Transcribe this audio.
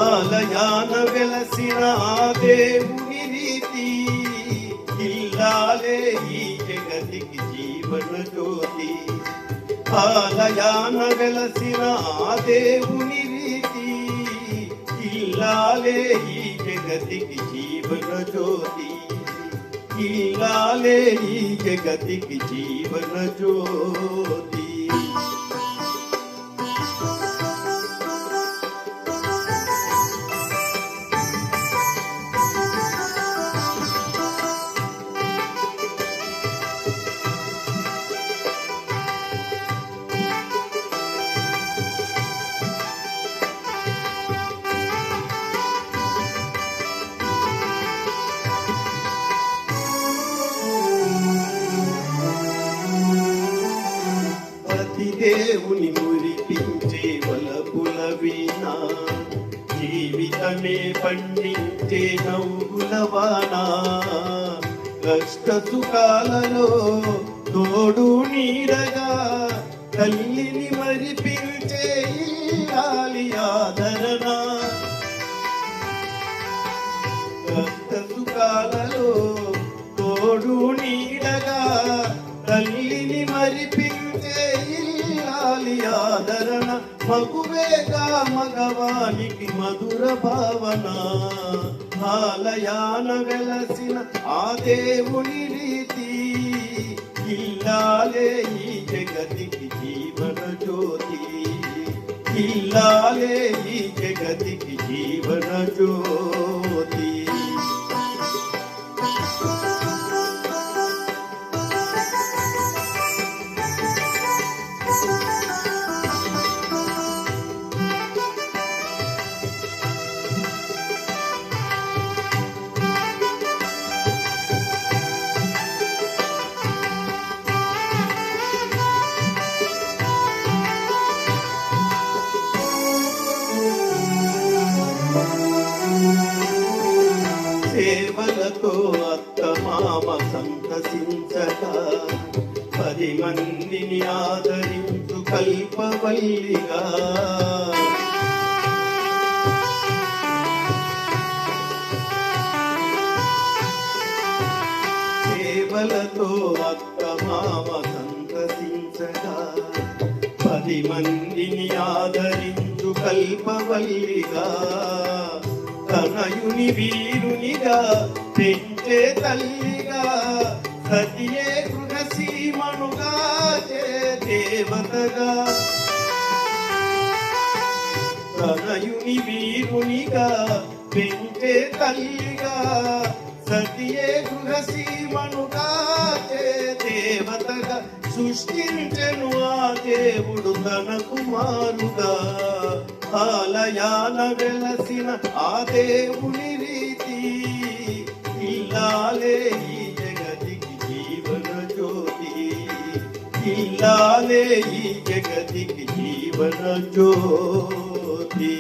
ఆలయాన వెలసిన దేవుని రీతి ఇల్లాలే ఈ జగతికి జీవన జ్యోతి. ఆలయాన వెలసిన దేవుని రీతి ఇల్లాలే ఈ జగతికి జీవన జ్యోతి. ఇల్లాలే ఈ జగతికి జీవన జ్యోతి. దేవుని మురిపించే వలపుల వీణ జీవితమే పండించే నవ్వుల వాన. కష్ట సుఖాలలో తోడు నీడగా తల్లిని మరిపించే ఇల్లాలి ఆదరణ. కష్ట సుఖాలలో తోడు నీడగా తల్లిని మరిపించే ఇల్లాలి ఆదరణ. మగువేగా మగవానికి మధుర భావన. ఆలయాన వెలసిన ఆ దేవుని రీతి ఇల్లాలే ఈ జగతికి జీవన జ్యోతి. ఇల్లాలే ఈ జగతికి జీవన జ్యోతి. సేవలతో అత్తమామ సంతసించగా 10 మందిని ఆదరించు కల్పవల్లిగా. సేవలతో అత్తమామ సంతసించగా 10 మందిని ఆదరించు కల్పవల్లిగా. తనయుని వీరునిగా పెంచే తల్లిగా సతియే గృహసీమనుగా చే దేవతగా. తనయుని వీరునిగా పెంచే తల్లిగా సతియే గృహసీమనుగా చే దేవతగా. సృష్టించెను ఆ దేవుడు తన కుమారుగా. ఆలయాన వెలసిన ఆ దేవుని రీతి ఇల్లాలే ఈ జగతికి జీవన జ్యోతి. ఇల్లాలే ఈ జగతికి జీవన జ్యోతి.